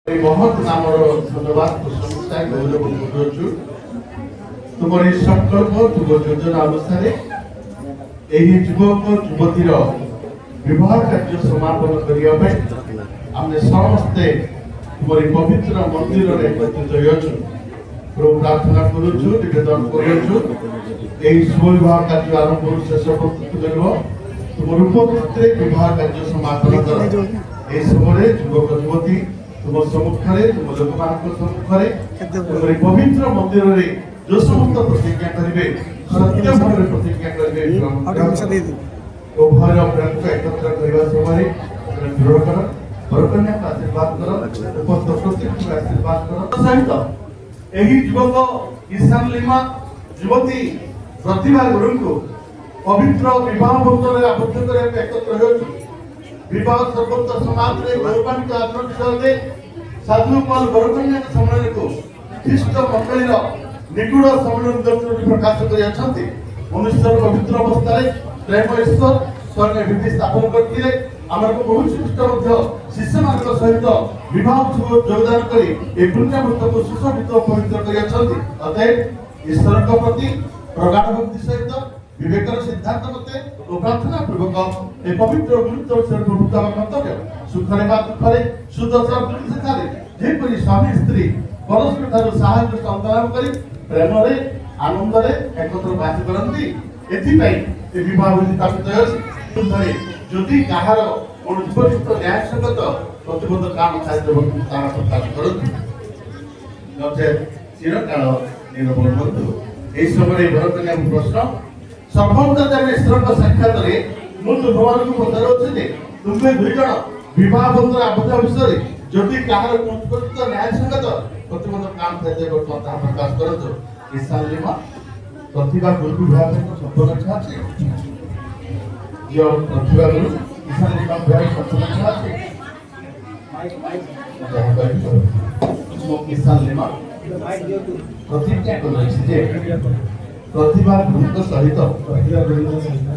बहुत नामर धन्यवाद प्रशंसा गौरव करुछु तुमर संकल्प तुम योजना अनुसार यही युवक युवतीर विवाह कार्य समापन करने आम समस्ते तुम पवित्र मंदिर में एकत्रित होइछु प्रभु प्रार्थना करुछु निवेदन करुछु यही शुभ विवाह कार्य आरंभ शेष पर्यंत तुम रूपचित्रे विवाह कार्य समापन कर ए समय युवक युवती तुम सम्मुखें तुम लोक मान सम्मुखें तुम पवित्र मंदिर में जो समस्त प्रतिज्ञा करेंगे सत्य भाव प्रतिज्ञा करेंगे उभय प्रेम एकत्र करने समय दृढ़ कर वरकन्या का आशीर्वाद कर उपस्थित आशीर्वाद कर सहित यही युवक ईशान लिमा युवती प्रतिभा गुरु को पवित्र विवाह बंधन में आबद्ध करने एकत्र हो विवाह सर्वोत्तर समाज में गौरवान्वित आत्मविश्वास साधु पाल वरकन्या सम्मेलन को ख्रीष्ट मंडल निगूढ़ सम्मेलन दर्शन प्रकाश कर मनुष्य पवित्र अवस्था प्रेम ईश्वर स्वर्ग भित्ति स्थापन करते बहुत श्रेष्ठ शिष्य मान सहित विवाह योगदान कर पुण्यमृत को सुशोभित पवित्र कर अतएव ईश्वर प्रति प्रगाढ़ भक्ति सहित विवेकर सिद्धांत मते और प्रार्थना पूर्वक ए पवित्र गुरुत्व से प्रभुत्व कर्तव्य सुखरे बा दुखरे सुदशा दुर्दशारे जेपरि स्वामी स्त्री परस्पर ठाରୁ साहाय्य संकलन करी प्रेम रे आनंद रे एकत्र बास करंती एथि पई ए विवाह स्थापित होछि जदि काहार उपयुक्त न्याय संगत प्रतिबद्ध काम साहित्य तार प्रकाश करंती नचे चिरकाल निरवल बंधु ए समय भरतन्या प्रश्न सर्वदा ईश्वर साक्षात मुझे भगवान को पचार तुम्हें दुई जन विवाह बंधन आबद्ध विषय जदि कहार उपयुक्त न्याय संगत प्रतिबद्ध काम प्रकाश कर ईशान लिमा प्रतिभा गुरु विवाह संपर्क इच्छा अच्छे प्रतिभा गुरु ईशान लिमा विवाह संपर्क इच्छा ईशान लिमा प्रतिज्ञा कर प्रतिभा गुरु सहित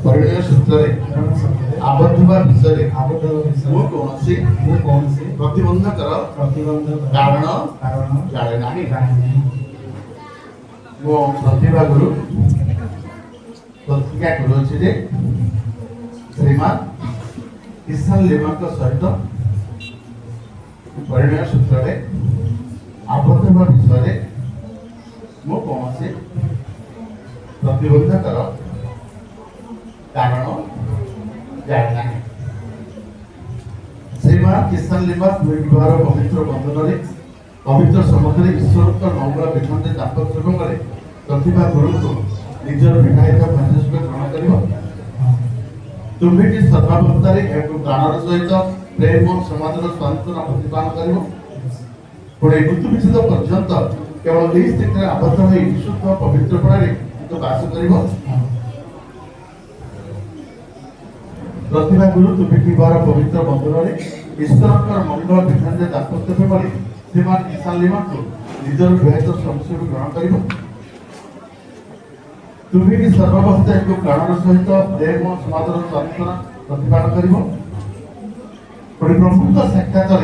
परिणय सूत्र आबद्ध विषय कौन प्रतिबंधकर कारण जाने नहीं मो प्रतिभा गुरु प्रतिज्ञा करुछि श्रीमान ईशान लिमा सहित परिणय सूत्र आबद्ध विषय मो कौन प्रतिबंधकर कारण जाना श्रीमान ईशान लिमा विवाह पवित्र बंधन में पवित्र समुद्र ईश्वर मंगल विधान दाम्पत्य में प्रतिभा गुरु को निजर विवाहित भाग्यश्री ग्रहण कर तुम्हें सर्वावस्था प्राणर सहित प्रेम और समाज सांत्वना प्रतिपादन कर मृत्यु विच्छेद पर्यंत केवल यही स्थिति आबद्ध हो विशुद्ध पवित्र प्राणी तो बास करिवो प्रतिभा गुरु तुम्हें विवाह पवित्र बंधन में ईश्वर मंगल विधान दाम्पत्य में श्रीमान ईशान लिमा को निजर विवाहित संशय ग्रहण कर तुम्हें सर्वावस्था एक प्राणर सहित प्रेम और समाज सांत्वना प्रतिपादन कर प्रभुत्व साक्षात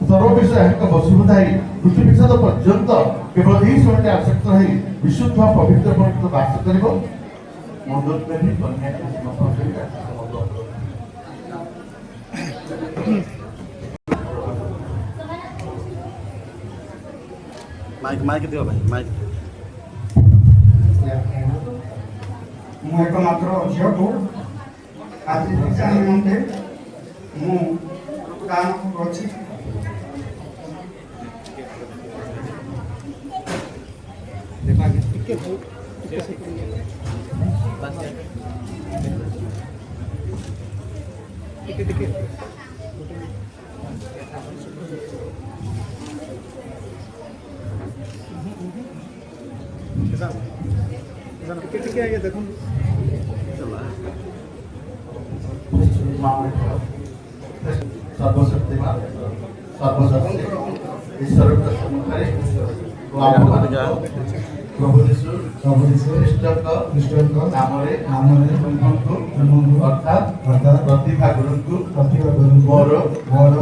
सर्व विषय वसुबुधा मृत्यु विच्छेद पर्यंत केवल यही समय आसक्त हो विशुद्ध पवित्र पवित्र बास कर माइक माइक दियो भाई माइक मु एकमात्र झील को आज शिक्षा निमंते मु दान करछि सर्वशक्तिमान सर्वशक्ति ईश्वर का सम्मुख प्रभु यीशु ख्रीष्टଙ୍କ ନାମରେ ତୁମକୁ ଅର୍ଥାତ୍ ପ୍ରତିଭା ଗୁରୁଙ୍କୁ ମୋର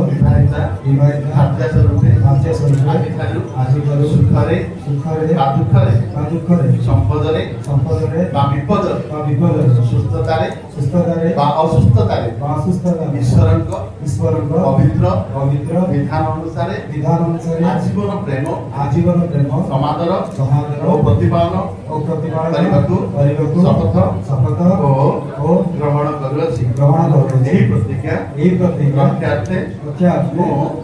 ବିବାହିତା ଭାର୍ଯ୍ୟା ସ୍ୱରୂପେ କାର୍ଯ୍ୟ ସରିବେ ଆଜିଠାରୁ ଆଜିଠାରୁ ସୁଖରେ ସୁଖରେ ବା ଦୁଃଖରେ ବା ଦୁଃଖରେ ସମ୍ପଦରେ ସମ୍ପଦରେ ବା ବିପଦରେ ବା ବିପଦରେ ସୁସ୍ଥତାରେ ସୁସ୍ଥତାରେ ବା ଅସୁସ୍ଥତାରେ ବା ଅସୁସ୍ଥତାରେ ଈଶ୍ୱରଙ୍କ ପବିତ୍ର ପବିତ୍ର ବିଧାନ ଅନୁସାରେ ବିଧାନ ଅନୁସାରେ ଆଜୀବନ ପ୍ରେମ ଆଜୀବନ ପ୍ରେମ ସମାଦର ସମାଦର ଓ ପ୍ରତିପାଳନ ଓ ପ୍ରତିପାଳନ କରିବାକୁ ଶପଥ ଓ ଓ ଗ୍ରହଣ କରୁଅଛି। ଗ୍ରହଣ କରୁଅଛି। ଏହି ପ୍ରତିଜ୍ଞା ରକ୍ଷାର୍ଥେ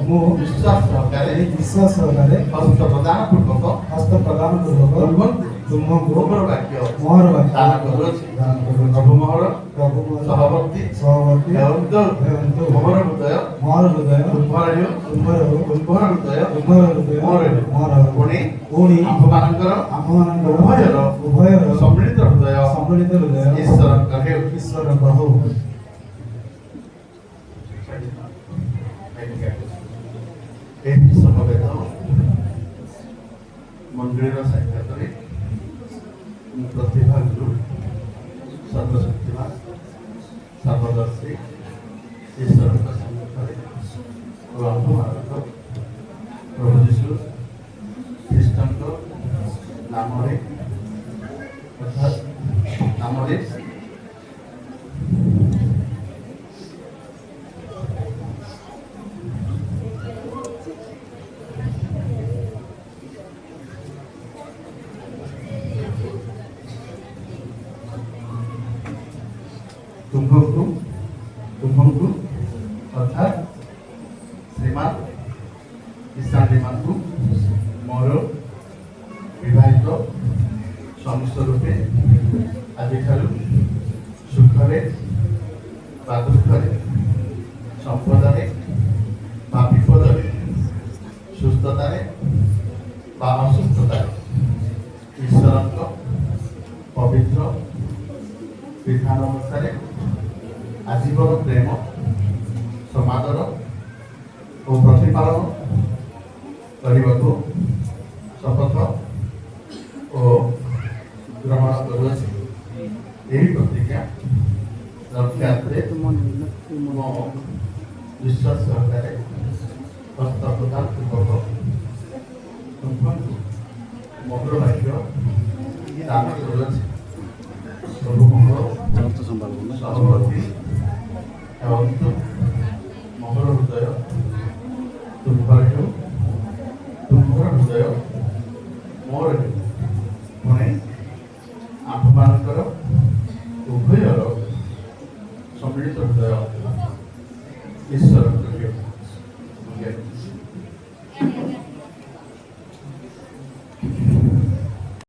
ମୁଁ ବିଶ୍ୱାସ ସହକାରେ ବିଶ୍ୱାସ ସହକାରେ ହସ୍ତ ପ୍ରଦାନ ପୂର୍ବକ ହସ୍ତ ପ୍ରଦାନ ପୂର୍ବକ ତୁମକୁ ମୋହର ବାକ୍ୟ ମୋହର ବାକ୍ୟ ଦାନ କରୁଅଛି। ଦାନ କରୁଅଛି। ପ୍ରଭୁ ମୋହର ପ୍ରଭୁ ସହବର୍ତ୍ତୀ ସହବର୍ତ୍ତୀ ହେଉନ୍ତୁ ହେଉନ୍ତୁ। ମୋହର ହୃଦୟ ମୋର ହୃଦୟ ତୁମ୍ଭର ହେଉ ତୁମ୍ଭର ହେଉ। ତୁମ୍ଭର ହୃଦୟ ତୁମ୍ଭର ହୃଦୟ ମୋର ହେଉ। ମୋର ହେଉ। ପୁଣି ପୁଣି ଆମ୍ଭମାନଙ୍କର ଆମ୍ଭମାନଙ୍କର ଉଭୟର ସମ୍ମିଳିତ ହୃଦୟ ସମ୍ମିଳିତ ହୃଦୟ ଈଶ୍ୱରଙ୍କ ହେଉ। ଈଶ୍ୱରଙ୍କ ହଉ। ଏହି ସମବେତ ମଣ୍ଡଳୀର ସାକ୍ଷାତରେ ମୁଁ ପ୍ରତିଭା ଗୁରୁ ସର୍ବଶକ୍ତିମାନ ସର୍ବଦର୍ଶୀ ଈଶ୍ୱରଙ୍କ ସମ୍ମୁଖରେ ଓ ଆମ୍ଭମାନଙ୍କ ପ୍ରଭୁ ଯୀଶୁ ଖ୍ରୀଷ୍ଟଙ୍କ ନାମରେ ତୁମ୍ଭଙ୍କୁ ଅର୍ଥାତ୍ ଶ୍ରୀମାନ ଈଶାନୀମାନଙ୍କୁ ମୋର ବିବାହିତ ସମସ୍ତ ରୂପେ ଆଜିଠାରୁ ସୁଖରେ ବା ଦୁଃଖରେ ସମ୍ପଦରେ ବା ବିପଦରେ ସୁସ୍ଥତାରେ ବା ଅସୁସ୍ଥତାରେ ଈଶ୍ୱରଙ୍କ ପବିତ୍ର ବିଧାନ ଅନୁସାରେ ଆଜୀବନ ପ୍ରେମ ସମାଦର ଓ ପ୍ରତିପାଳନ କରିବାକୁ ଶପଥ ଓ ଗ୍ରହଣ କରୁଅଛି। ଏହି ପ୍ରତିଜ୍ଞା ରକ୍ଷାର୍ଥେ ମୁଁ ବିଶ୍ୱାସ ସହକାରେ ହସ୍ତ ପ୍ରଦାନ ପୂର୍ବକ ତୁମ୍ଭଙ୍କୁ ମୋହର ବାକ୍ୟ ଦାନ କରୁଅଛି। ପ୍ରଭୁ ମୋହର ସହବର୍ତ୍ତୀ ହେଉନ୍ତୁ ମୋହର ହୃଦୟ ତୁମ୍ଭର ହେଉ ତୁମ୍ଭର ହୃଦୟ ମୋର ହେଉ।